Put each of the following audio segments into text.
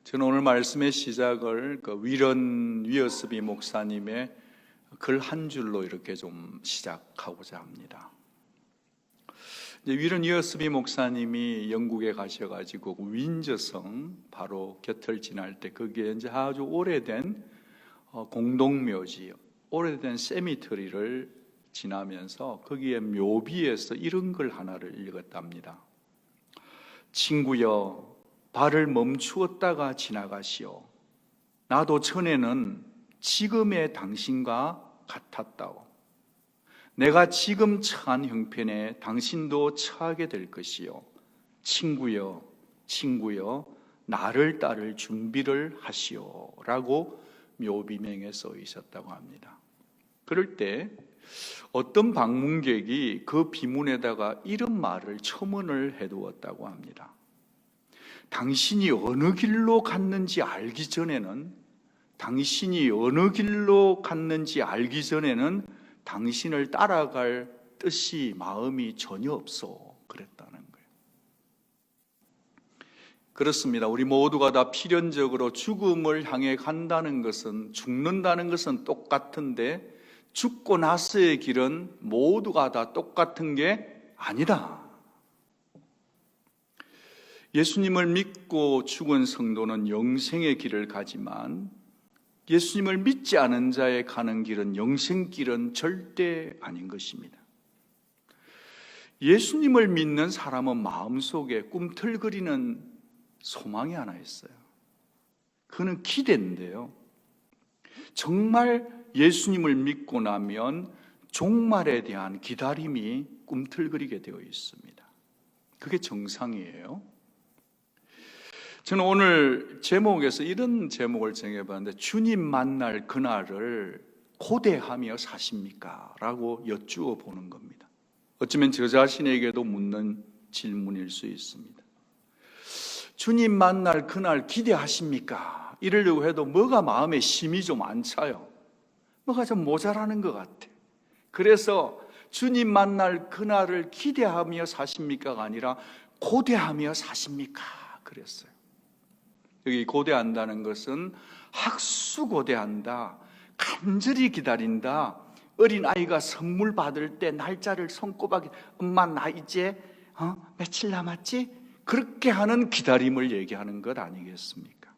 저는 오늘 말씀의 시작을 위런 위어스비 목사님의 글 한 줄로 이렇게 좀 시작하고자 합니다. 이제 위런 위어스비 목사님이 영국에 가셔가지고 윈저성 바로 곁을 지날 때 거기에 이제 아주 오래된 공동묘지, 오래된 세미터리를 지나면서 거기에 묘비에서 이런 글 하나를 읽었답니다. 친구여, 발을 멈추었다가 지나가시오. 나도 전에는 지금의 당신과 같았다오. 내가 지금 처한 형편에 당신도 처하게 될 것이요. 친구여, 친구여, 나를 따를 준비를 하시오. 라고 묘비명에 써 있었다고 합니다. 그럴 때 어떤 방문객이 그 비문에다가 이런 말을 첨언을 해두었다고 합니다. 당신이 어느 길로 갔는지 알기 전에는 당신을 따라갈 뜻이 마음이 전혀 없어 그랬다는 거예요. 그렇습니다. 우리 모두가 다 필연적으로 죽음을 향해 간다는 것은, 죽는다는 것은 똑같은데 죽고 나서의 길은 모두가 다 똑같은 게 아니다. 예수님을 믿고 죽은 성도는 영생의 길을 가지만 예수님을 믿지 않은 자의 가는 길은 영생길은 절대 아닌 것입니다. 예수님을 믿는 사람은 마음속에 꿈틀거리는 소망이 하나 있어요. 그는 기대인데요. 정말 예수님을 믿고 나면 종말에 대한 기다림이 꿈틀거리게 되어 있습니다. 그게 정상이에요. 저는 오늘 제목에서 이런 제목을 정해봤는데, 주님 만날 그날을 고대하며 사십니까? 라고 여쭈어 보는 겁니다. 어쩌면 저 자신에게도 묻는 질문일 수 있습니다. 주님 만날 그날 기대하십니까? 이러려고 해도 뭐가 마음에 힘이 좀 안 차요. 뭐가 좀 모자라는 것 같아. 그래서 주님 만날 그날을 기대하며 사십니까가 아니라 고대하며 사십니까? 그랬어요. 여기 고대한다는 것은 학수고대한다, 간절히 기다린다. 어린아이가 선물 받을 때 날짜를 손꼽아, 엄마 나 이제 며칠 남았지? 그렇게 하는 기다림을 얘기하는 것 아니겠습니까?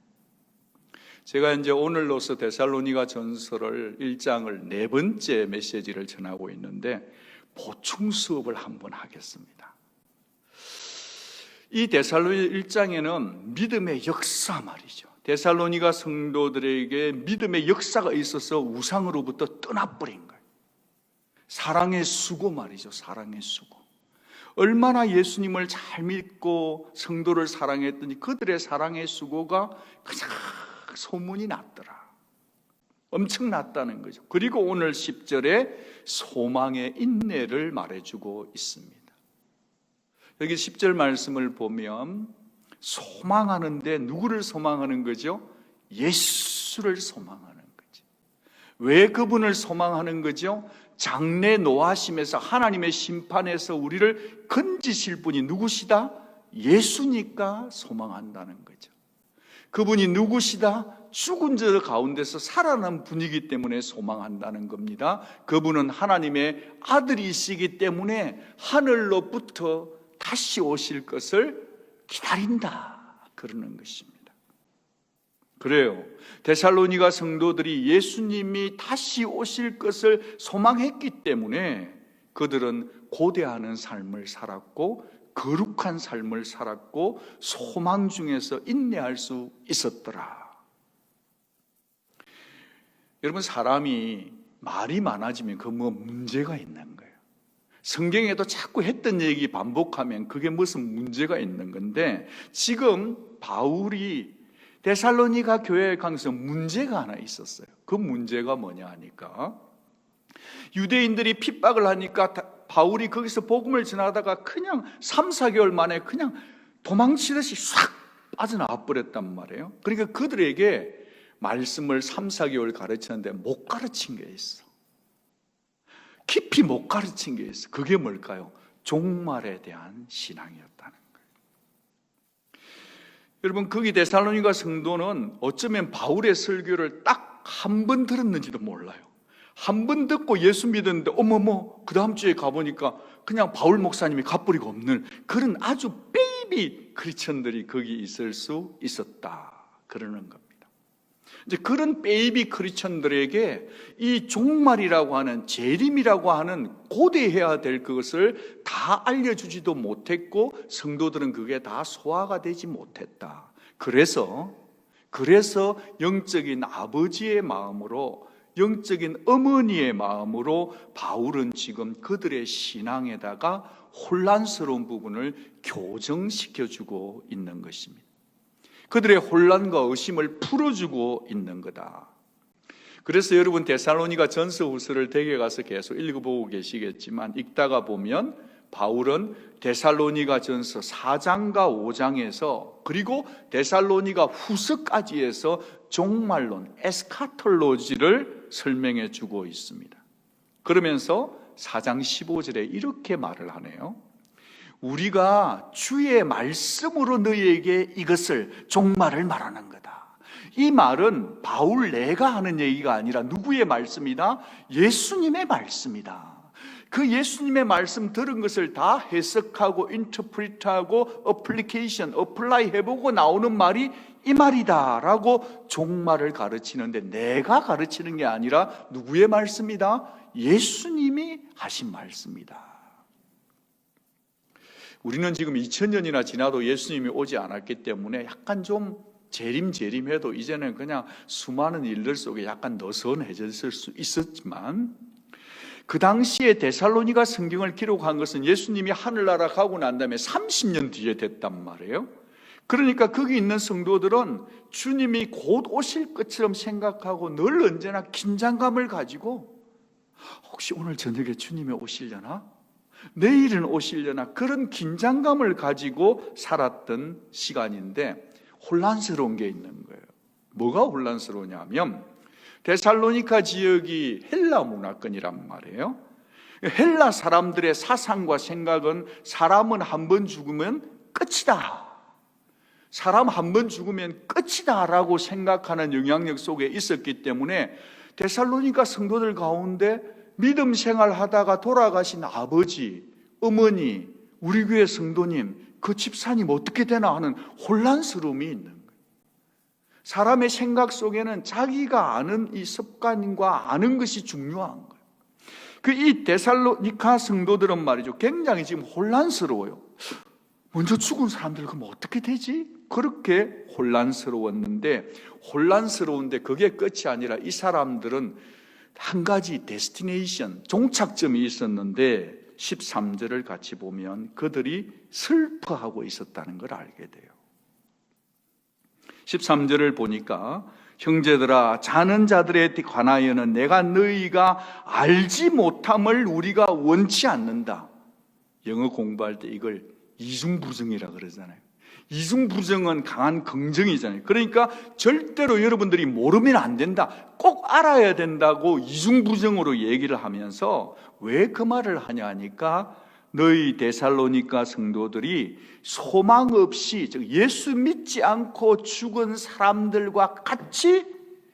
제가 이제 오늘로서 데살로니가 전서를 1장을 4번째 메시지를 전하고 있는데 보충 수업을 한번 하겠습니다. 이 데살로니 1장에는 믿음의 역사 말이죠. 데살로니가 성도들에게 믿음의 역사가 있어서 우상으로부터 떠나버린 거예요. 사랑의 수고 말이죠. 사랑의 수고. 얼마나 예수님을 잘 믿고 성도를 사랑했더니 그들의 사랑의 수고가 그냥 소문이 났더라. 엄청났다는 거죠. 그리고 오늘 10절에 소망의 인내를 말해주고 있습니다. 여기 10절 말씀을 보면 소망하는데 누구를 소망하는 거죠? 예수를 소망하는 거죠. 왜 그분을 소망하는 거죠? 장래 노하심에서, 하나님의 심판에서 우리를 건지실 분이 누구시다? 예수니까 소망한다는 거죠. 그분이 누구시다? 죽은 자 가운데서 살아난 분이기 때문에 소망한다는 겁니다. 그분은 하나님의 아들이시기 때문에 하늘로부터 다시 오실 것을 기다린다, 그러는 것입니다. 그래요. 데살로니가 성도들이 예수님이 다시 오실 것을 소망했기 때문에 그들은 고대하는 삶을 살았고 거룩한 삶을 살았고 소망 중에서 인내할 수 있었더라. 여러분, 사람이 말이 많아지면 그 뭐 문제가 있는 거예요. 성경에도 자꾸 했던 얘기 반복하면 그게 무슨 문제가 있는 건데, 지금 바울이 데살로니가 교회에 가면서 문제가 하나 있었어요. 그 문제가 뭐냐 하니까, 유대인들이 핍박을 하니까 바울이 거기서 복음을 전하다가 그냥 3, 4개월 만에 그냥 도망치듯이 싹 빠져나와 버렸단 말이에요. 그러니까 그들에게 말씀을 3, 4개월 가르쳤는데 못 가르친 게 있어. 깊이 못 가르친 게 있어. 그게 뭘까요? 종말에 대한 신앙이었다는 거예요. 여러분, 거기 데살로니가 성도는 어쩌면 바울의 설교를 딱 한 번 들었는지도 몰라요. 한 번 듣고 예수 믿었는데 어머머 그 다음 주에 가보니까 그냥 바울 목사님이 갓뿌리가 없는 그런 아주 베이비 크리스천들이 거기 있을 수 있었다 그러는 겁니다. 이제 그런 베이비 크리스천들에게 이 종말이라고 하는, 재림이라고 하는 고대해야 될 그것을 다 알려주지도 못했고 성도들은 그게 다 소화가 되지 못했다. 그래서 영적인 아버지의 마음으로, 영적인 어머니의 마음으로 바울은 지금 그들의 신앙에다가 혼란스러운 부분을 교정시켜주고 있는 것입니다. 그들의 혼란과 의심을 풀어주고 있는 거다. 그래서 여러분 데살로니가 전서 후서를 댁에 가서 계속 읽어보고 계시겠지만 읽다가 보면 바울은 데살로니가 전서 4장과 5장에서 그리고 데살로니가 후서까지 해서 종말론, 에스카톨로지를 설명해 주고 있습니다. 그러면서 4장 15절에 이렇게 말을 하네요. 우리가 주의 말씀으로 너희에게 이것을, 종말을 말하는 거다. 이 말은 바울 내가 하는 얘기가 아니라 누구의 말씀이다? 예수님의 말씀이다. 그 예수님의 말씀 들은 것을 다 해석하고 인터프리트하고 어플라이 해보고 나오는 말이 이 말이다 라고 종말을 가르치는데, 내가 가르치는 게 아니라 누구의 말씀이다? 예수님이 하신 말씀이다. 우리는 지금 2000년이나 지나도 예수님이 오지 않았기 때문에 약간 좀 재림해도 이제는 그냥 수많은 일들 속에 약간 너선해졌을 수 있었지만, 그 당시에 데살로니가 성경을 기록한 것은 예수님이 하늘나라 가고 난 다음에 30년 뒤에 됐단 말이에요. 그러니까 거기 있는 성도들은 주님이 곧 오실 것처럼 생각하고 늘 언제나 긴장감을 가지고 혹시 오늘 저녁에 주님이 오시려나? 내일은 오시려나? 그런 긴장감을 가지고 살았던 시간인데 혼란스러운 게 있는 거예요. 뭐가 혼란스러우냐면 데살로니카 지역이 헬라 문화권이란 말이에요. 헬라 사람들의 사상과 생각은 사람은 한 번 죽으면 끝이다. 사람 한 번 죽으면 끝이다 라고 생각하는 영향력 속에 있었기 때문에 데살로니카 성도들 가운데 믿음 생활하다가 돌아가신 아버지, 어머니, 우리 교회 성도님, 그 집사님 어떻게 되나 하는 혼란스러움이 있는 거예요. 사람의 생각 속에는 자기가 아는 이 습관과 아는 것이 중요한 거예요. 이 데살로니카 성도들은 말이죠, 굉장히 지금 혼란스러워요. 먼저 죽은 사람들 그럼 어떻게 되지? 그렇게 혼란스러웠는데, 혼란스러운데 그게 끝이 아니라 이 사람들은 한 가지 데스티네이션, 종착점이 있었는데 13절을 같이 보면 그들이 슬퍼하고 있었다는 걸 알게 돼요. 13절을 보니까 형제들아, 자는 자들에 관하여는 내가 너희가 알지 못함을 우리가 원치 않는다. 영어 공부할 때 이걸 이중부정이라 그러잖아요. 이중부정은 강한 긍정이잖아요. 그러니까 절대로 여러분들이 모르면 안 된다, 꼭 알아야 된다고 이중부정으로 얘기를 하면서 왜 그 말을 하냐 하니까 너희 데살로니가 성도들이 소망 없이, 즉 예수 믿지 않고 죽은 사람들과 같이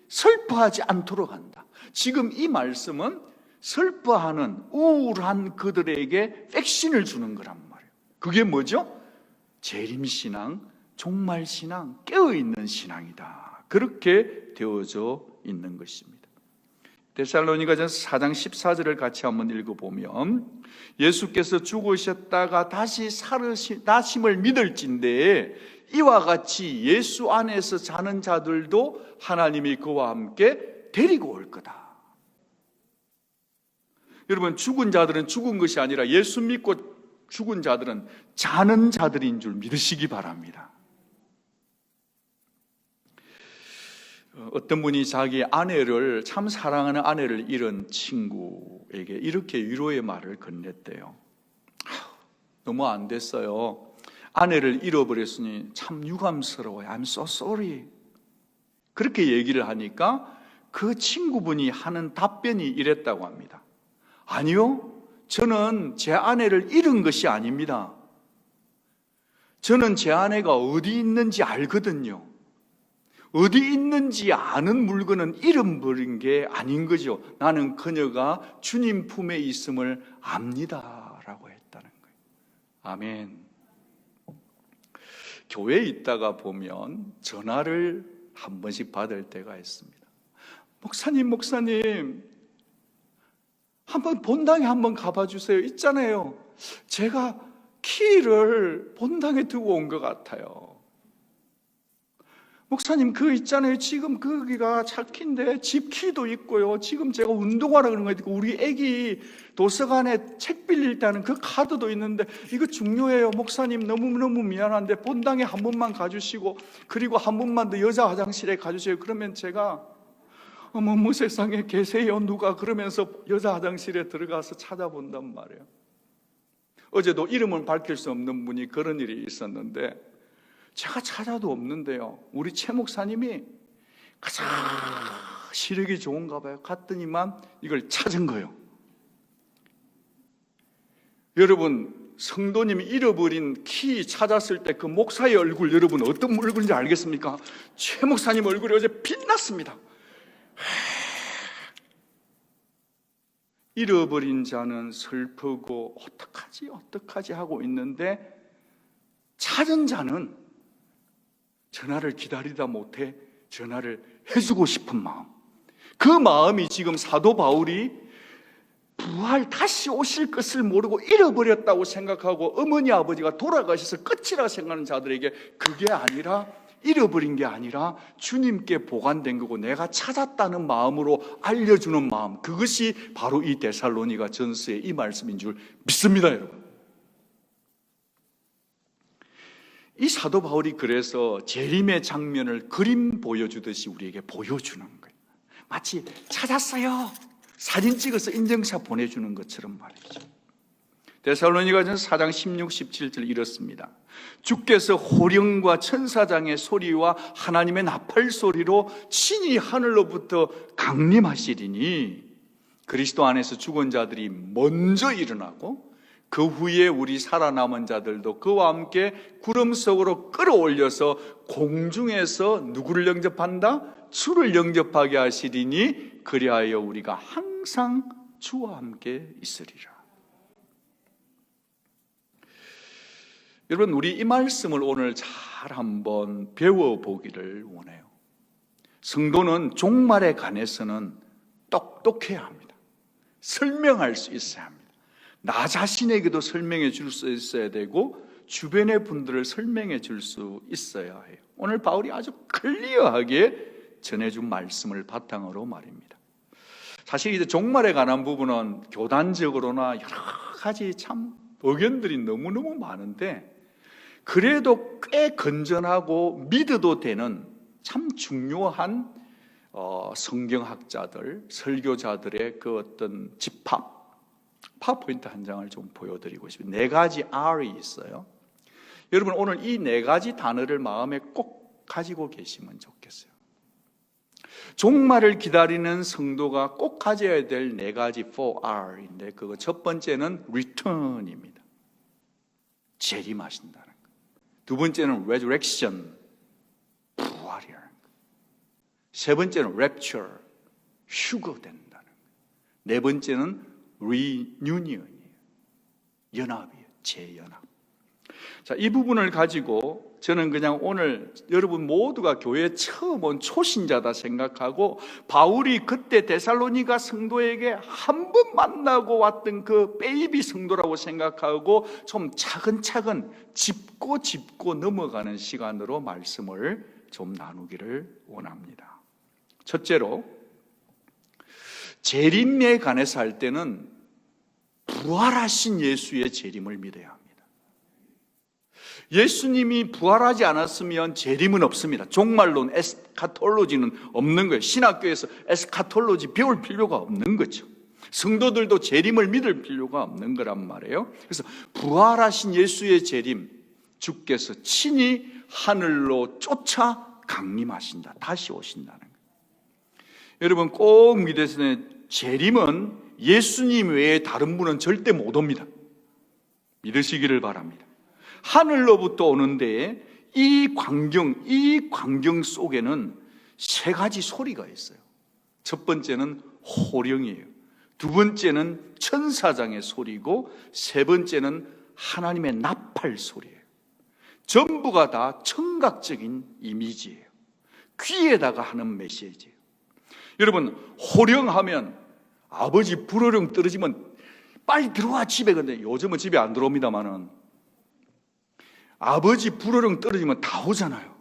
슬퍼하지 않도록 한다. 지금 이 말씀은 슬퍼하는 우울한 그들에게 백신을 주는 거란 말이에요. 그게 뭐죠? 재림신앙, 종말신앙, 깨어있는 신앙이다. 그렇게 되어져 있는 것입니다. 데살로니가전서 4장 14절을 같이 한번 읽어보면 예수께서 죽으셨다가 다시 살으심을 믿을진데 이와 같이 예수 안에서 자는 자들도 하나님이 그와 함께 데리고 올 거다. 여러분, 죽은 자들은 죽은 것이 아니라 예수 믿고 죽은 자들은 자는 자들인 줄 믿으시기 바랍니다. 어떤 분이 자기 아내를, 참 사랑하는 아내를 잃은 친구에게 이렇게 위로의 말을 건넸대요. 너무 안 됐어요. 아내를 잃어버렸으니 참 유감스러워요. I'm so sorry. 그렇게 얘기를 하니까 그 친구분이 하는 답변이 이랬다고 합니다. 아니요, 저는 제 아내를 잃은 것이 아닙니다. 저는 제 아내가 어디 있는지 알거든요. 어디 있는지 아는 물건은 잃어버린 게 아닌 거죠. 나는 그녀가 주님 품에 있음을 압니다 라고 했다는 거예요. 아멘. 교회에 있다가 보면 전화를 한 번씩 받을 때가 있습니다. 목사님 한번 본당에 한번 가봐 주세요. 있잖아요, 제가 키를 본당에 두고 온 것 같아요. 목사님, 그 있잖아요, 지금 거기가 차키인데 집 키도 있고요, 지금 제가 운동하라 그런 거 있고, 우리 애기 도서관에 책 빌릴 때는 그 카드도 있는데 이거 중요해요. 목사님 너무너무 미안한데 본당에 한 번만 가주시고, 그리고 한 번만 더 여자 화장실에 가주세요. 그러면 제가 어머 세상에 계세요 누가, 그러면서 여자 화장실에 들어가서 찾아본단 말이에요. 어제도 이름은 밝힐 수 없는 분이 그런 일이 있었는데, 제가 찾아도 없는데요, 우리 최 목사님이 가장 시력이 좋은가 봐요. 갔더니만 이걸 찾은 거예요. 여러분, 성도님이 잃어버린 키 찾았을 때 그 목사의 얼굴, 여러분 어떤 얼굴인지 알겠습니까? 최 목사님 얼굴이 어제 빛났습니다. 잃어버린 자는 슬프고 어떡하지 하고 있는데, 찾은 자는 전화를 기다리다 못해 전화를 해주고 싶은 마음, 그 마음이 지금 사도 바울이 부활 다시 오실 것을 모르고 잃어버렸다고 생각하고 어머니 아버지가 돌아가셔서 끝이라 생각하는 자들에게, 그게 아니라 잃어버린 게 아니라 주님께 보관된 거고 내가 찾았다는 마음으로 알려주는 마음, 그것이 바로 이 데살로니가 전서의 이 말씀인 줄 믿습니다. 여러분, 이 사도 바울이 그래서 재림의 장면을 그림 보여주듯이 우리에게 보여주는 거예요. 마치 찾았어요, 사진 찍어서 인증샷 보내주는 것처럼 말이죠. 데살로니가전서 4장 16, 17절 이렇습니다. 주께서 호령과 천사장의 소리와 하나님의 나팔 소리로 친히 하늘로부터 강림하시리니, 그리스도 안에서 죽은 자들이 먼저 일어나고 그 후에 우리 살아남은 자들도 그와 함께 구름 속으로 끌어올려서 공중에서 누구를 영접한다? 주를 영접하게 하시리니, 그리하여 우리가 항상 주와 함께 있으리라. 여러분, 우리 이 말씀을 오늘 잘 한번 배워보기를 원해요. 성도는 종말에 관해서는 똑똑해야 합니다. 설명할 수 있어야 합니다. 나 자신에게도 설명해 줄 수 있어야 되고 주변의 분들을 설명해 줄 수 있어야 해요. 오늘 바울이 아주 클리어하게 전해준 말씀을 바탕으로 말입니다. 사실 이제 종말에 관한 부분은 교단적으로나 여러 가지 참 의견들이 너무너무 많은데, 그래도 꽤 건전하고 믿어도 되는 참 중요한 성경학자들, 설교자들의 그 어떤 집합, 파워포인트 한 장을 좀 보여드리고 싶습니다. 4가지 R이 있어요. 여러분, 오늘 이 4가지 단어를 마음에 꼭 가지고 계시면 좋겠어요. 종말을 기다리는 성도가 꼭 가져야 될 4가지 4R인데, 그거 첫 번째는 return입니다. 재림하신다는 거. 두 번째는 resurrection, 부활이라는 거. 세 번째는 rapture, 휴거된다는 거. 네 번째는 reunion이에요. 연합이에요. 재연합. 자, 이 부분을 가지고 저는 그냥 오늘 여러분 모두가 교회에 처음 온 초신자다 생각하고, 바울이 그때 데살로니가 성도에게 한 번 만나고 왔던 그 베이비 성도라고 생각하고 좀 차근차근 짚고 넘어가는 시간으로 말씀을 좀 나누기를 원합니다. 첫째로, 재림에 관해서 할 때는 부활하신 예수의 재림을 믿어야 합니다. 예수님이 부활하지 않았으면 재림은 없습니다. 종말론, 에스카톨로지는 없는 거예요. 신학교에서 에스카톨로지 배울 필요가 없는 거죠. 성도들도 재림을 믿을 필요가 없는 거란 말이에요. 그래서 부활하신 예수의 재림, 주께서 친히 하늘로 쫓아 강림하신다, 다시 오신다는 거예요. 여러분 꼭 믿으세요. 재림은 예수님 외에 다른 분은 절대 못 옵니다. 믿으시기를 바랍니다. 하늘로부터 오는데 이 광경 속에는 세 가지 소리가 있어요. 첫 번째는 호령이에요. 두 번째는 천사장의 소리고 세 번째는 하나님의 나팔 소리예요. 전부가 다 청각적인 이미지예요. 귀에다가 하는 메시지예요. 여러분, 호령하면 아버지 불호령 떨어지면 빨리 들어와 집에. 근데 요즘은 집에 안 들어옵니다만은 아버지 불호령 떨어지면 다 오잖아요.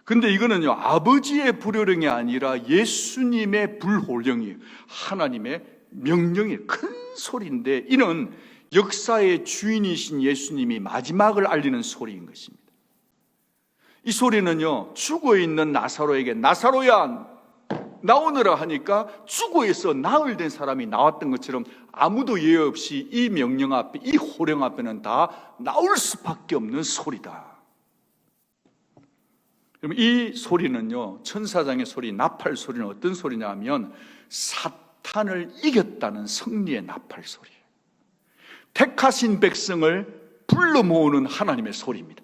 근데 이거는요, 아버지의 불호령이 아니라 예수님의 불호령이에요. 하나님의 명령이에요. 큰 소리인데 이는 역사의 주인이신 예수님이 마지막을 알리는 소리인 것입니다. 이 소리는요, 죽어있는 나사로에게 나사로야 나오느라 하니까 죽어있어 나흘 된 사람이 나왔던 것처럼 아무도 예외 없이 이 명령 앞에, 이 호령 앞에는 다 나올 수밖에 없는 소리다. 그럼 이 소리는요, 천사장의 소리, 나팔 소리는 어떤 소리냐 하면 사탄을 이겼다는 승리의 나팔 소리예요. 택하신 백성을 불러 모으는 하나님의 소리입니다.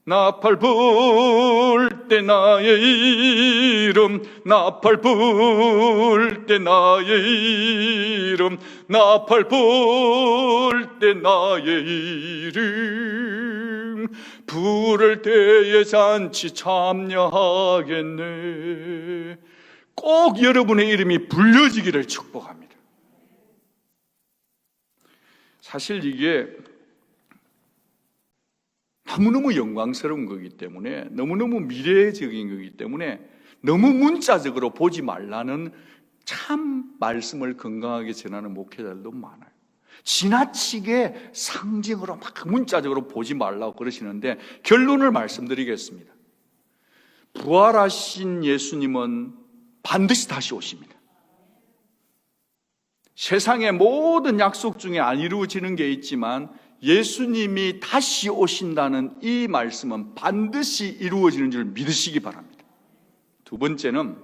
나팔 불 때 나의 이름, 나팔 불 때 나의 이름, 나팔 불 때 나의 이름, 부를 때에 잔치 참여하겠네. 꼭 여러분의 이름이 불려지기를 축복합니다. 사실 이게 너무너무 영광스러운 거기 때문에, 너무너무 미래적인 거기 때문에 너무 문자적으로 보지 말라는 참 말씀을 건강하게 전하는 목회자들도 많아요. 지나치게 상징으로 막 문자적으로 보지 말라고 그러시는데 결론을 말씀드리겠습니다. 부활하신 예수님은 반드시 다시 오십니다. 세상의 모든 약속 중에 안 이루어지는 게 있지만 예수님이 다시 오신다는 이 말씀은 반드시 이루어지는 줄 믿으시기 바랍니다. 두 번째는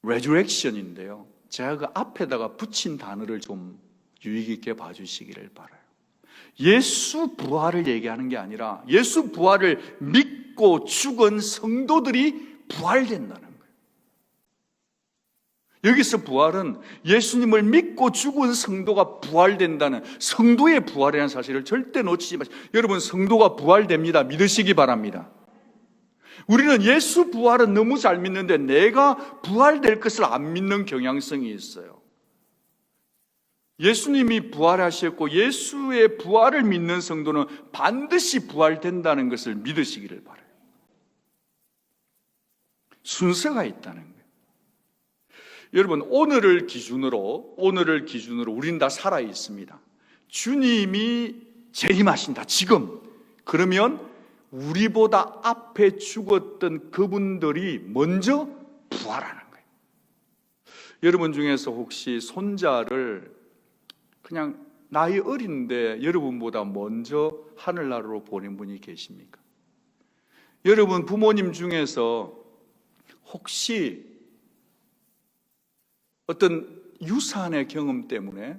resurrection인데요, 제가 그 앞에다가 붙인 단어를 좀 유익 있게 봐주시기를 바라요. 예수 부활을 얘기하는 게 아니라 예수 부활을 믿고 죽은 성도들이 부활된다는 거예요. 여기서 부활은 예수님을 믿고 죽은 성도가 부활된다는, 성도의 부활이라는 사실을 절대 놓치지 마시고, 여러분 성도가 부활됩니다. 믿으시기 바랍니다. 우리는 예수 부활은 너무 잘 믿는데 내가 부활될 것을 안 믿는 경향성이 있어요. 예수님이 부활하셨고 예수의 부활을 믿는 성도는 반드시 부활된다는 것을 믿으시기를 바라요. 순서가 있다는 거예요. 여러분, 오늘을 기준으로 우리는 다 살아 있습니다. 주님이 재림하신다 지금. 그러면 우리보다 앞에 죽었던 그분들이 먼저 부활하는 거예요. 여러분 중에서 혹시 손자를 그냥 나이 어린데 여러분보다 먼저 하늘나라로 보낸 분이 계십니까? 여러분 부모님 중에서 혹시 어떤 유산의 경험 때문에,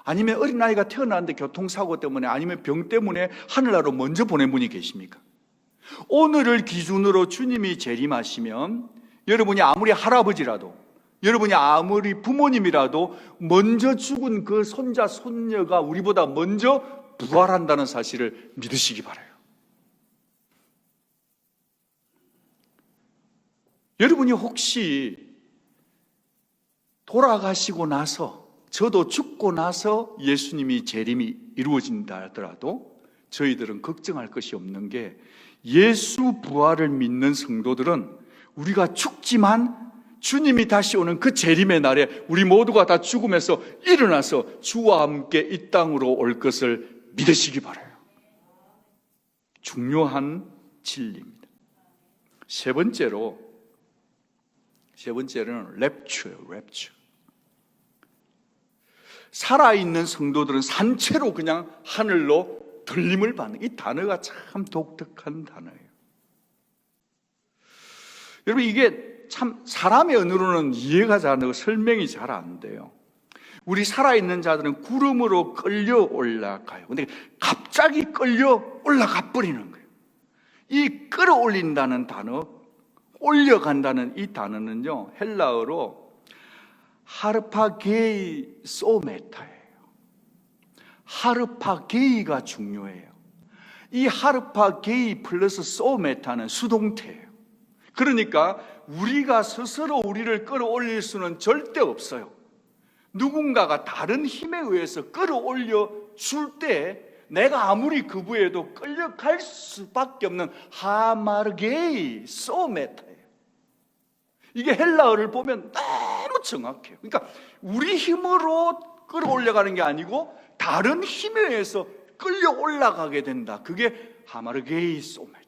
아니면 어린아이가 태어났는데 교통사고 때문에, 아니면 병 때문에 하늘나라로 먼저 보낸 분이 계십니까? 오늘을 기준으로 주님이 재림하시면 여러분이 아무리 할아버지라도, 여러분이 아무리 부모님이라도 먼저 죽은 그 손자 손녀가 우리보다 먼저 부활한다는 사실을 믿으시기 바라요. 여러분이 혹시 돌아가시고 나서, 저도 죽고 나서 예수님이 재림이 이루어진다 하더라도 저희들은 걱정할 것이 없는 게, 예수 부활을 믿는 성도들은 우리가 죽지만 주님이 다시 오는 그 재림의 날에 우리 모두가 다 죽음에서 일어나서 주와 함께 이 땅으로 올 것을 믿으시기 바라요. 중요한 진리입니다. 세 번째는 랩처예요. 살아있는 성도들은 산채로 그냥 하늘로 들림을 받는, 이 단어가 참 독특한 단어예요. 여러분, 이게 참 사람의 언어로는 이해가 잘 안 되고 설명이 잘 안 돼요. 우리 살아있는 자들은 구름으로 끌려 올라가요. 근데 갑자기 끌려 올라가 버리는 거예요. 이 끌어올린다는 단어, 올려간다는 이 단어는요, 헬라어로 하르파게이 소메타예요. 하르파게이가 중요해요. 이 하르파게이 플러스 소메타는 수동태예요. 그러니까 우리가 스스로 우리를 끌어올릴 수는 절대 없어요. 누군가가 다른 힘에 의해서 끌어올려 줄 때 내가 아무리 그부에도 끌려갈 수밖에 없는 하마르게이 소메타예요. 이게 헬라어를 보면 너무 정확해요. 그러니까 우리 힘으로 끌어올려가는 게 아니고 다른 힘에 의해서 끌려 올라가게 된다. 그게 하마르게이 소메타.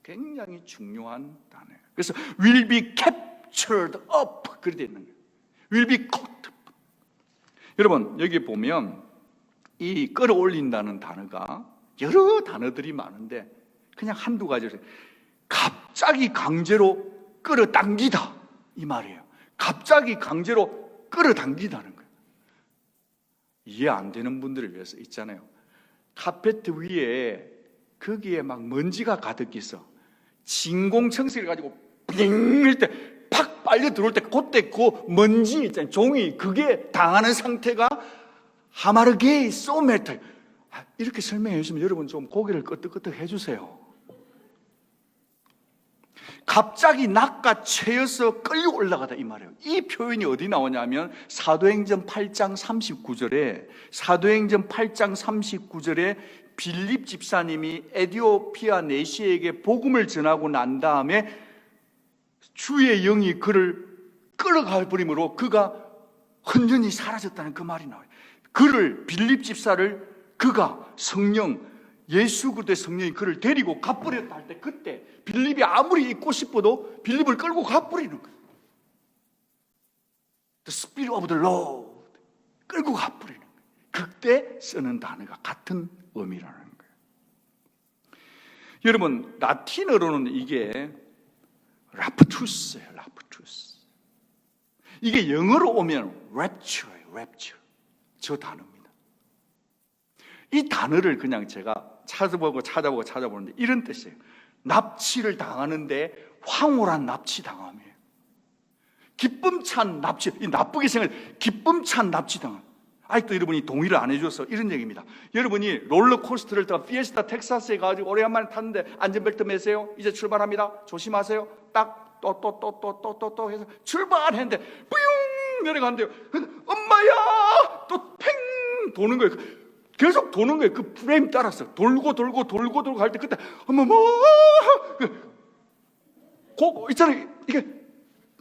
굉장히 중요한 단어예요. 그래서 will be captured up 그렇게 되어 있는 거예요. will be caught up. 여러분 여기 보면 이 끌어올린다는 단어가 여러 단어들이 많은데 그냥 한두 가지를 갑자기 강제로 끌어당기다 이 말이에요. 갑자기 강제로 끌어당기다는 거예요. 이해 안 되는 분들을 위해서 있잖아요. 카페트 위에 거기에 막 먼지가 가득 있어. 진공청소기를 가지고 빙 할 때 팍 빨려 들어올 때 그때 그 먼지 있잖아요. 종이 그게 당하는 상태가 하마르게이 소메타. 이렇게 설명해 주시면 여러분 좀 고개를 끄덕끄덕 해주세요. 갑자기 낚아채여서 끌려 올라가다 이 말이에요. 이 표현이 어디 나오냐면 사도행전 8장 39절에 빌립 집사님이 에디오피아 내시에게 복음을 전하고 난 다음에 주의 영이 그를 끌어가 버림으로 그가 완전히 사라졌다는 그 말이 나와요. 그를 빌립 집사를 그가 성령 예수 그리스도의 성령이 그를 데리고 가버렸다 할 때 그때 빌립이 아무리 있고 싶어도 빌립을 끌고 가버리는 거예요. The Spirit of the Lord 끌고 가버리는 거예요. 그때 쓰는 단어가 같은 의미라는 거예요. 여러분 라틴어로는 이게 라프투스예요. 라프투스. 이게 영어로 오면 rapture예요. rapture. 저 단어입니다. 이 단어를 그냥 제가 찾아보는데 이런 뜻이에요. 납치를 당하는데 황홀한 납치 당함이에요. 기쁨찬 납치, 이 나쁘게 생각해 기쁨찬 납치 당함. 아직도 여러분이 동의를 안 해줘서 이런 얘기입니다. 여러분이 롤러코스터를 타고 피에스타 텍사스에 가지고 오래간만에 탔는데 안전벨트 매세요. 이제 출발합니다. 조심하세요. 딱 또 해서 출발했는데 뿌용 내려간대요. 엄마야 또 팽 도는 거예요. 계속 도는 거예요. 그 프레임 따라서 돌고 갈 때 그때 어머머 있잖아요. 이게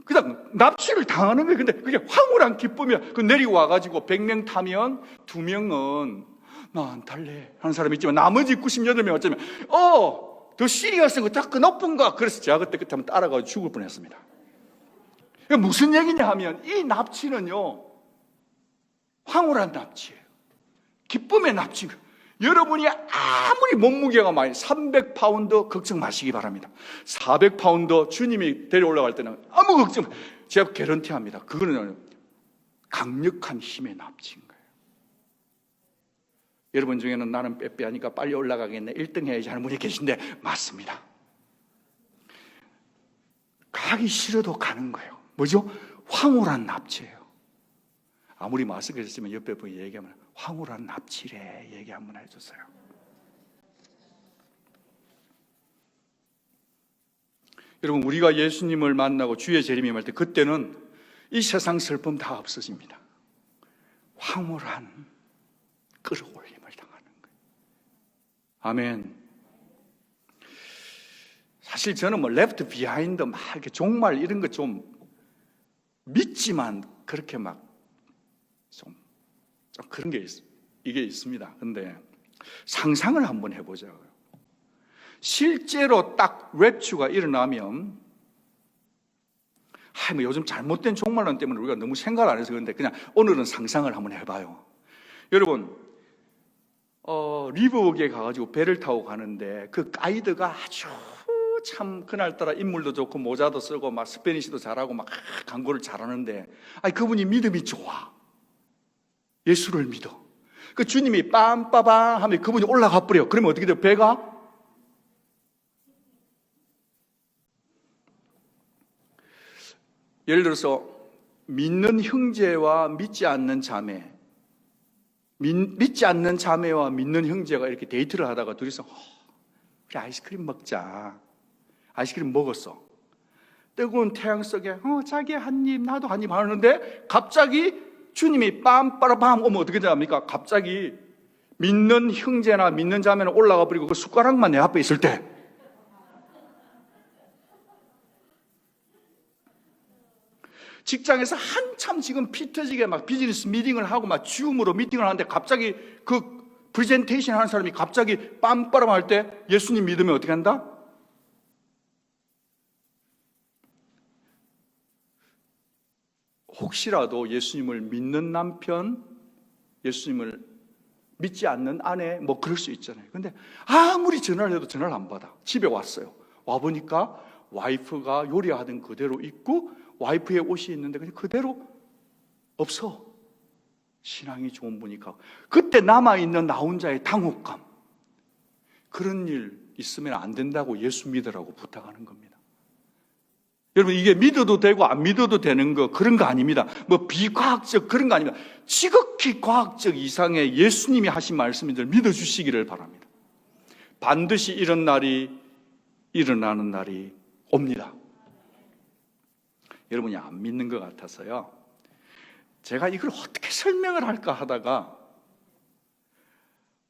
그냥 납치를 당하는 거예요. 근데 그게 황홀한 기쁨이야. 그 내리고 와가지고 100명 타면 2명은 나 안 탈래 하는 사람이 있지만 나머지 98명 어쩌면 더 시리어스한 거 자꾸 높은 거. 그래서 제가 그때 한번 따라가서 죽을 뻔했습니다. 무슨 얘기냐 하면 이 납치는요 황홀한 납치예요. 기쁨의 납치. 여러분이 아무리 몸무게가 많이 300파운드 걱정 마시기 바랍니다. 400파운드 주님이 데려올라갈 때는 아무 걱정. 제가 개런티합니다. 그거는 강력한 힘의 납치인 거예요. 여러분 중에는 나는 빼빼하니까 빨리 올라가겠네 1등 해야지 하는 분이 계신데 맞습니다. 가기 싫어도 가는 거예요. 뭐죠? 황홀한 납치예요. 아무리 마스크를 쓰면 옆에 분이 얘기하면 황홀한 납치래 얘기 한번 해줬어요. 여러분 우리가 예수님을 만나고 주의 재림임할 때 그때는 이 세상 슬픔 다 없어집니다. 황홀한 끌어올림을 당하는 거예요. 아멘. 사실 저는 뭐 left behind 막 이렇게 종말 이런 거 좀 믿지만 그렇게 막 좀 그런 게 이게 있습니다. 근데 상상을 한번 해보자고요. 실제로 딱 랩추가 일어나면 뭐 요즘 잘못된 종말론 때문에 우리가 너무 생각을 안 해서 그런데 그냥 오늘은 상상을 한번 해봐요. 여러분 리버워크에 가가지고 배를 타고 가는데 그 가이드가 아주 참 그날따라 인물도 좋고 모자도 쓰고 막 스페니시도 잘하고 막 광고를 잘하는데 그분이 믿음이 좋아. 예수를 믿어. 그 주님이 빰빠밤 하면 그분이 올라가 버려. 그러면 어떻게 돼요? 배가? 예를 들어서 믿는 형제와 믿지 않는 자매, 믿지 않는 자매와 믿는 형제가 이렇게 데이트를 하다가 둘이서 우리 아이스크림 먹자. 아이스크림 먹었어. 뜨거운 태양 속에 자기 한 입, 나도 한 입 하는데 갑자기 주님이 빰빠라밤 오면 어떻게 됩니까? 갑자기 믿는 형제나 믿는 자매는 올라가 버리고 그 숟가락만 내 앞에 있을 때 직장에서 한참 지금 피 터지게 막 비즈니스 미팅을 하고 막 줌으로 미팅을 하는데 갑자기 그 프레젠테이션 하는 사람이 갑자기 빰빠람 할 때 예수님 믿으면 어떻게 한다? 혹시라도 예수님을 믿는 남편, 예수님을 믿지 않는 아내, 뭐 그럴 수 있잖아요. 근데 아무리 전화를 해도 전화를 안 받아. 집에 왔어요. 와보니까 와이프가 요리하던 그대로 있고 와이프의 옷이 있는데 그냥 그대로 없어. 신앙이 좋은 분이니까. 그때 남아있는 나 혼자의 당혹감. 그런 일 있으면 안 된다고 예수 믿으라고 부탁하는 겁니다. 여러분, 이게 믿어도 되고 안 믿어도 되는 거 그런 거 아닙니다. 뭐 비과학적 그런 거 아닙니다. 지극히 과학적 이상의 예수님이 하신 말씀들 믿어주시기를 바랍니다. 반드시 이런 날이 일어나는 날이 옵니다. 여러분이 안 믿는 것 같아서요, 제가 이걸 어떻게 설명을 할까 하다가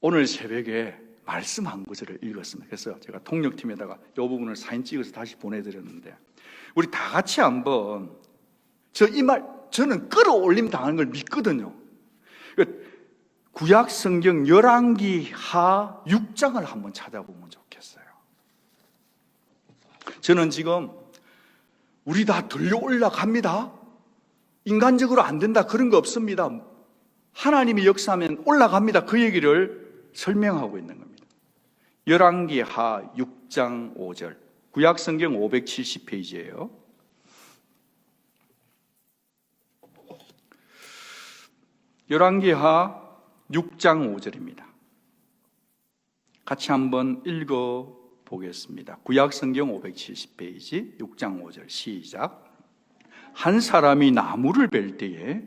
오늘 새벽에 말씀 한 구절을 읽었습니다. 그래서 제가 통역팀에다가 이 부분을 사진 찍어서 다시 보내드렸는데, 우리 다 같이 한번 저는 끌어올림 당하는 걸 믿거든요. 구약 성경 열왕기 하 6장을 한번 찾아보면 좋겠어요. 저는 지금 우리 다 들려 올라갑니다, 인간적으로 안 된다 그런 거 없습니다, 하나님이 역사하면 올라갑니다, 그 얘기를 설명하고 있는 겁니다. 열왕기 하 6장 5절, 구약 성경 570페이지예요. 열왕기 하 6장 5절입니다. 같이 한번 읽어 보겠습니다. 구약 성경 570페이지 6장 5절 시작. 한 사람이 나무를 벨 때에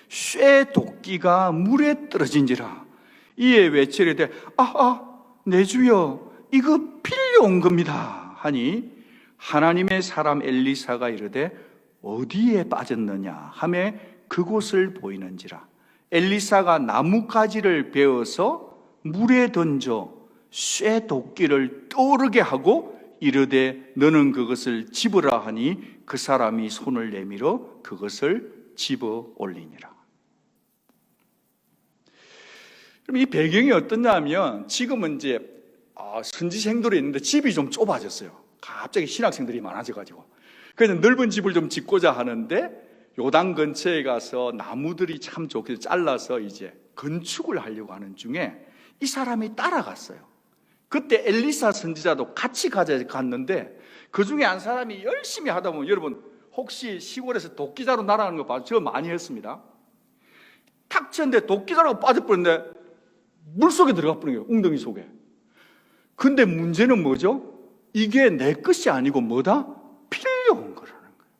쇠 도끼가 물에 떨어진지라. 이에 외치려되 내 주여, 이거 빌려온 겁니다 하니, 하나님의 사람 엘리사가 이르되 어디에 빠졌느냐 하며 그곳을 보이는지라. 엘리사가 나뭇가지를 베어서 물에 던져 쇠 도끼를 떠오르게 하고 이르되 너는 그것을 집으라 하니, 그 사람이 손을 내밀어 그것을 집어 올리니라. 그럼 이 배경이 어떠냐면, 지금은 이제 선지생들이 있는데 집이 좀 좁아졌어요. 갑자기 신학생들이 많아져가지고. 그래서 넓은 집을 좀 짓고자 하는데, 요단 근처에 가서 나무들이 참 좋게 잘라서 이제 건축을 하려고 하는 중에 이 사람이 따라갔어요. 그때 엘리사 선지자도 같이 갔는데, 그 중에 한 사람이 열심히 하다 보면, 여러분 혹시 시골에서 도끼자루 날아가는 거 봐서 저 많이 했습니다. 탁 쳤는데 도끼자루가 빠져버렸는데 물속에 들어가 버린 거예요, 웅덩이 속에. 근데 문제는 뭐죠? 이게 내 것이 아니고 뭐다? 빌려온 거라는 거예요.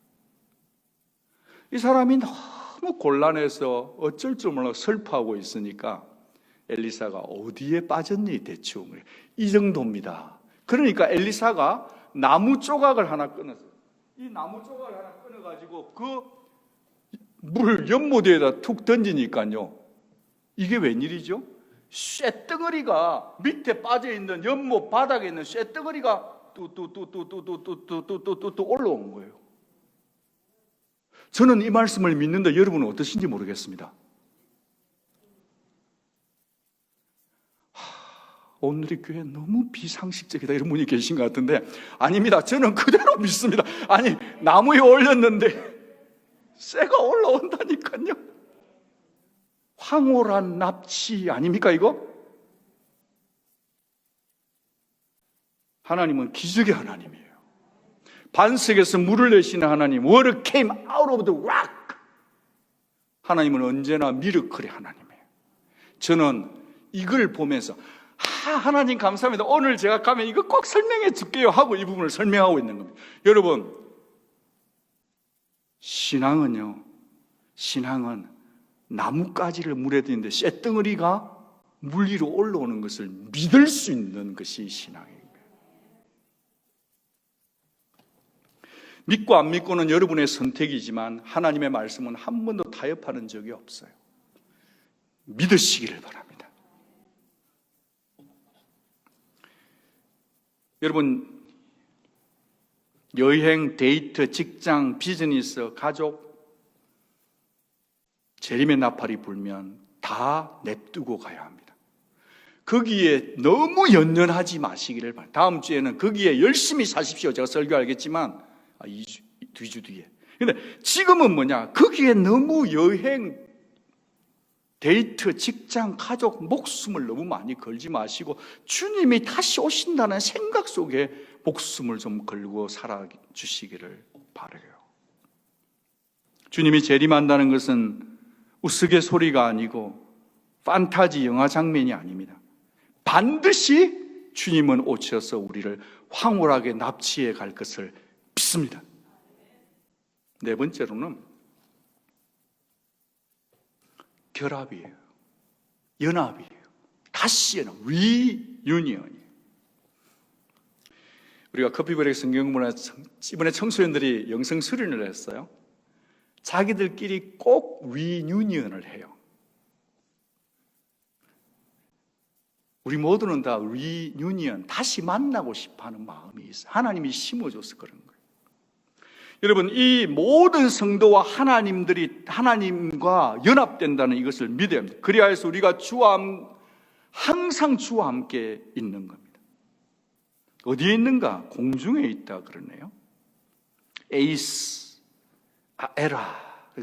이 사람이 너무 곤란해서 어쩔 줄 몰라 슬퍼하고 있으니까 엘리사가 어디에 빠졌니 대충, 이 정도입니다. 그러니까 엘리사가 나무 조각을 하나 끊었어요. 이 나무 조각을 하나 끊어가지고 그 물 연못에다 툭 던지니까요, 이게 웬일이죠? 쇠덩어리가, 밑에 빠져있는 연못 바닥에 있는 쇠덩어리가 뚜뚜뚜뚜뚜뚜뚜뚜뚜뚜 올라온 거예요. 저는 이 말씀을 믿는데 여러분은 어떠신지 모르겠습니다. 오늘의 교회 너무 비상식적이다 이런 분이 계신 것 같은데, 아닙니다. 저는 그대로 믿습니다. 아니, 나무에 올렸는데 쇠가 올라온다니까요. 황홀한 납치 아닙니까 이거? 하나님은 기적의 하나님이에요. 반석에서 물을 내시는 하나님, Water came out of the rock. 하나님은 언제나 미러클의 하나님이에요. 저는 이걸 보면서 하나님 감사합니다. 오늘 제가 가면 이거 꼭 설명해 줄게요 하고 이 부분을 설명하고 있는 겁니다. 여러분, 신앙은 나뭇가지를 물에 드는데 쇳덩어리가 물 위로 올라오는 것을 믿을 수 있는 것이 신앙입니다. 믿고 안 믿고는 여러분의 선택이지만 하나님의 말씀은 한 번도 타협하는 적이 없어요. 믿으시기를 바랍니다. 여러분, 여행, 데이트, 직장, 비즈니스, 가족, 재림의 나팔이 불면 다 냅두고 가야 합니다. 거기에 너무 연연하지 마시기를 바랍니다. 다음 주에는 거기에 열심히 사십시오. 제가 설교하겠지만 2주 뒤에. 근데 지금은 뭐냐? 거기에 너무 여행, 데이트, 직장, 가족, 목숨을 너무 많이 걸지 마시고 주님이 다시 오신다는 생각 속에 목숨을 좀 걸고 살아주시기를 바라요. 주님이 재림한다는 것은 우스갯소리가 아니고 판타지 영화 장면이 아닙니다. 반드시 주님은 오셔서 우리를 황홀하게 납치해 갈 것을 믿습니다. 네 번째로는 결합이에요. 연합이에요. 다시 연합, 리유니언이에요. 우리가 커피브레이크 성경문화 이번에 청소년들이 영성 수련을 했어요. 자기들끼리 꼭 리유니언을 해요. 우리 모두는 다 리유니언, 다시 만나고 싶어하는 마음이 있어요. 하나님이 심어줘서 그런 거예요. 여러분, 이 모든 성도와 하나님과 연합된다는 이것을 믿어야 합니다. 그래야 해서 우리가 항상 주와 함께 있는 겁니다. 어디에 있는가? 공중에 있다 그러네요. 에이스, 에라,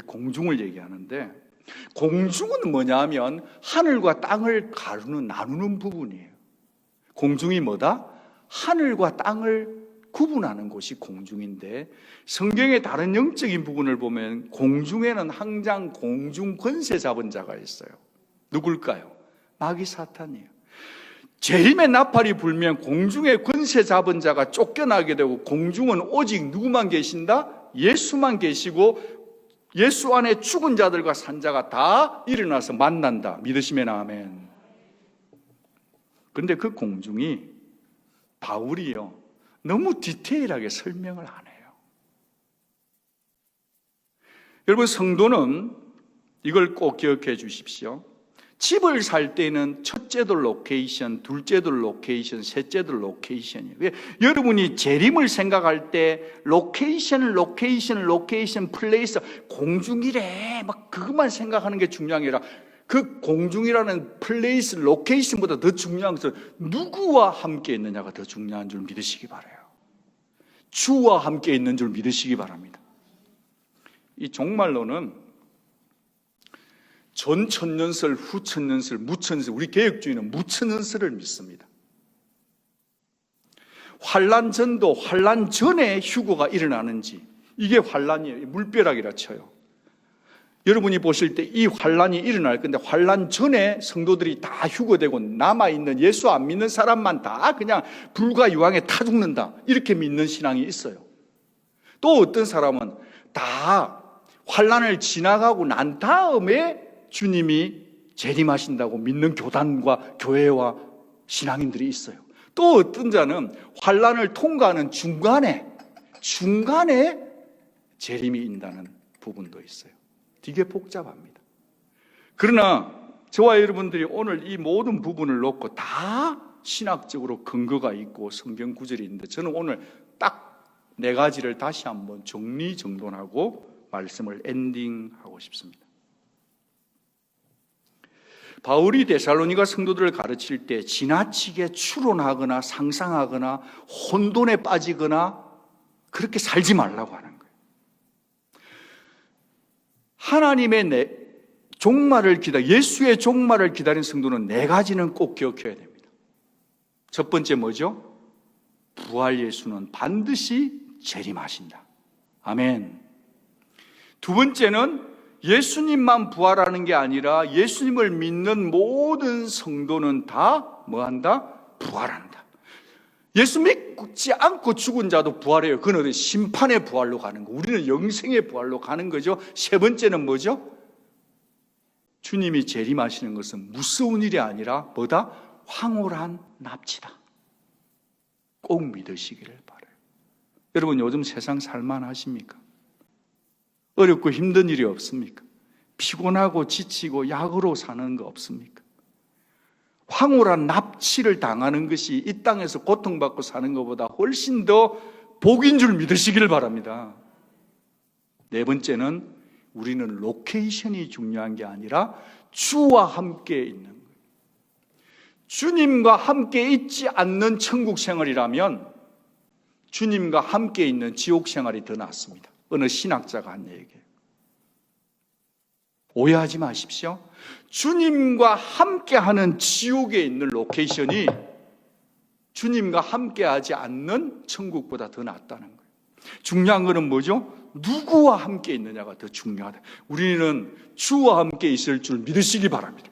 공중을 얘기하는데, 공중은 뭐냐면 하늘과 땅을 나누는 부분이에요. 공중이 뭐다? 하늘과 땅을 구분하는 곳이 공중인데, 성경의 다른 영적인 부분을 보면 공중에는 항상 공중 권세 잡은 자가 있어요. 누굴까요? 마귀 사탄이에요. 재림의 나팔이 불면 공중의 권세 잡은 자가 쫓겨나게 되고, 공중은 오직 누구만 계신다? 예수만 계시고 예수 안에 죽은 자들과 산 자가 다 일어나서 만난다. 믿으시면 아멘. 그런데 그 공중이 바울이요, 너무 디테일하게 설명을 안 해요. 여러분, 성도는 이걸 꼭 기억해 주십시오. 집을 살 때는 첫째도 로케이션, 둘째도 로케이션, 셋째도 로케이션이에요. 여러분이 재림을 생각할 때 로케이션, 플레이스, 공중이래 막 그것만 생각하는 게 중요한 게 아니라 그 공중이라는 플레이스, 로케이션보다 더 중요한 것은 누구와 함께 있느냐가 더 중요한 줄 믿으시기 바라요. 주와 함께 있는 줄 믿으시기 바랍니다. 이 종말론은 전천년설, 후천년설, 무천년설, 우리 개혁주의는 무천년설을 믿습니다. 환란 전도, 환란 전에 휴거가 일어나는지, 이게 환란이에요. 물벼락이라 쳐요. 여러분이 보실 때 이 환란이 일어날 건데, 환란 전에 성도들이 다 휴거되고 남아있는 예수 안 믿는 사람만 다 그냥 불과 유황에 타 죽는다, 이렇게 믿는 신앙이 있어요. 또 어떤 사람은 다 환란을 지나가고 난 다음에 주님이 재림하신다고 믿는 교단과 교회와 신앙인들이 있어요. 또 어떤 자는 환란을 통과하는 중간에 재림이 있다는 부분도 있어요. 되게 복잡합니다. 그러나 저와 여러분들이 오늘 이 모든 부분을 놓고 다 신학적으로 근거가 있고 성경 구절이 있는데, 저는 오늘 딱 4가지를 다시 한번 정리정돈하고 말씀을 엔딩하고 싶습니다. 바울이 데살로니가 성도들을 가르칠 때 지나치게 추론하거나 상상하거나 혼돈에 빠지거나 그렇게 살지 말라고 하는 거예요. 하나님의 종말을 예수의 종말을 기다린 성도는 4가지는 꼭 기억해야 됩니다. 첫 번째 뭐죠? 부활 예수는 반드시 재림하신다. 아멘. 두 번째는 예수님만 부활하는 게 아니라 예수님을 믿는 모든 성도는 다 뭐한다? 부활한다. 예수 믿지 않고 죽은 자도 부활해요. 그건 심판의 부활로 가는 거. 우리는 영생의 부활로 가는 거죠. 세 번째는 뭐죠? 주님이 재림하시는 것은 무서운 일이 아니라 뭐다? 황홀한 납치다. 꼭 믿으시기를 바라요. 여러분 요즘 세상 살만하십니까? 어렵고 힘든 일이 없습니까? 피곤하고 지치고 약으로 사는 거 없습니까? 황홀한 납치를 당하는 것이 이 땅에서 고통받고 사는 것보다 훨씬 더 복인 줄 믿으시기를 바랍니다. 네 번째는 우리는 로케이션이 중요한 게 아니라 주와 함께 있는 거예요. 주님과 함께 있지 않는 천국 생활이라면 주님과 함께 있는 지옥 생활이 더 낫습니다. 어느 신학자가 한 얘기예요. 오해하지 마십시오. 주님과 함께하는 지옥에 있는 로케이션이 주님과 함께하지 않는 천국보다 더 낫다는 거예요. 중요한 것은 뭐죠? 누구와 함께 있느냐가 더 중요하다. 우리는 주와 함께 있을 줄 믿으시기 바랍니다.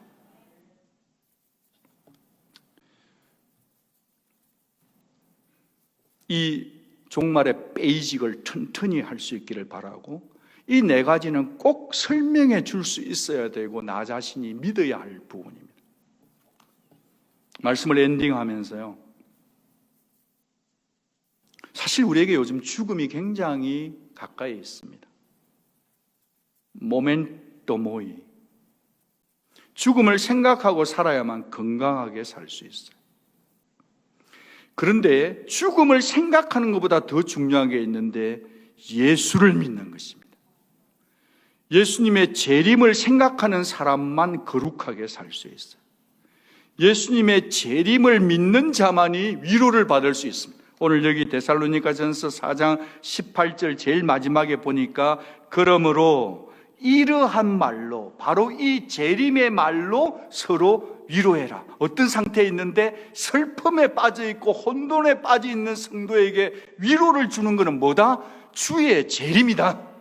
이 종말의 베이직을 튼튼히 할 수 있기를 바라고, 이 네 가지는 꼭 설명해 줄 수 있어야 되고 나 자신이 믿어야 할 부분입니다. 말씀을 엔딩하면서요, 사실 우리에게 요즘 죽음이 굉장히 가까이 있습니다. 모멘토 모이, 죽음을 생각하고 살아야만 건강하게 살 수 있어요. 그런데 죽음을 생각하는 것보다 더 중요한 게 있는데 예수를 믿는 것입니다. 예수님의 재림을 생각하는 사람만 거룩하게 살 수 있어요. 예수님의 재림을 믿는 자만이 위로를 받을 수 있습니다. 오늘 여기 데살로니가전서 4장 18절 제일 마지막에 보니까 그러므로 이러한 말로, 바로 이 재림의 말로 서로 위로해라. 어떤 상태에 있는데 슬픔에 빠져 있고 혼돈에 빠져 있는 성도에게 위로를 주는 것은 뭐다? 주의 재림이다.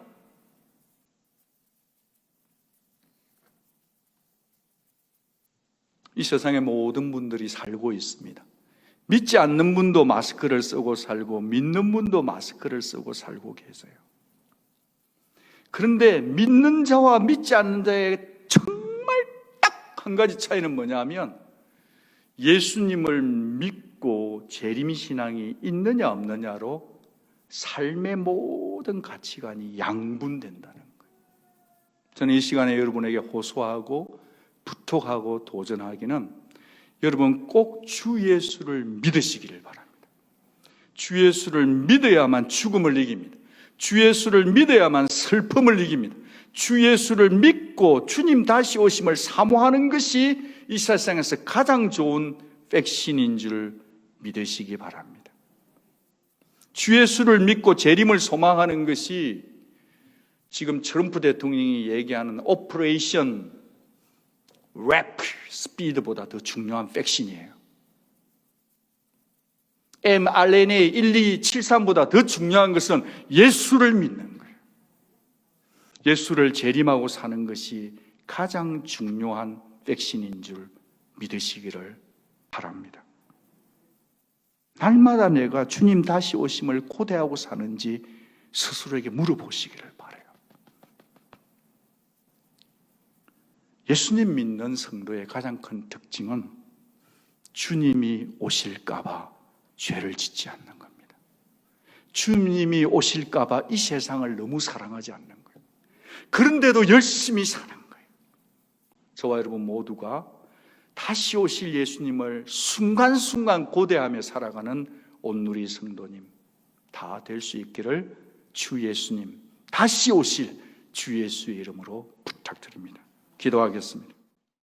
이 세상에 모든 분들이 살고 있습니다. 믿지 않는 분도 마스크를 쓰고 살고 믿는 분도 마스크를 쓰고 살고 계세요. 그런데 믿는 자와 믿지 않는 자의 정말 딱 한 가지 차이는 뭐냐면 예수님을 믿고 재림 신앙이 있느냐 없느냐로 삶의 모든 가치관이 양분된다는 거예요. 저는 이 시간에 여러분에게 호소하고 부탁하고 도전하기는 여러분 꼭 주 예수를 믿으시기를 바랍니다. 주 예수를 믿어야만 죽음을 이깁니다. 주 예수를 믿어야만 슬픔을 이깁니다. 주 예수를 믿고 주님 다시 오심을 사모하는 것이 이 세상에서 가장 좋은 백신인 줄 믿으시기 바랍니다. 주 예수를 믿고 재림을 소망하는 것이 지금 트럼프 대통령이 얘기하는 오퍼레이션 랩 스피드보다 더 중요한 백신이에요. mRNA 1273보다 더 중요한 것은 예수를 믿는 거예요. 예수를 재림하고 사는 것이 가장 중요한 백신인 줄 믿으시기를 바랍니다. 날마다 내가 주님 다시 오심을 고대하고 사는지 스스로에게 물어보시기를 바라요. 예수님 믿는 성도의 가장 큰 특징은 주님이 오실까봐 죄를 짓지 않는 겁니다. 주님이 오실까봐 이 세상을 너무 사랑하지 않는 거예요. 그런데도 열심히 사는 거예요. 저와 여러분 모두가 다시 오실 예수님을 순간순간 고대하며 살아가는 온누리 성도님 다 될 수 있기를 주 예수님, 다시 오실 주 예수의 이름으로 부탁드립니다. 기도하겠습니다.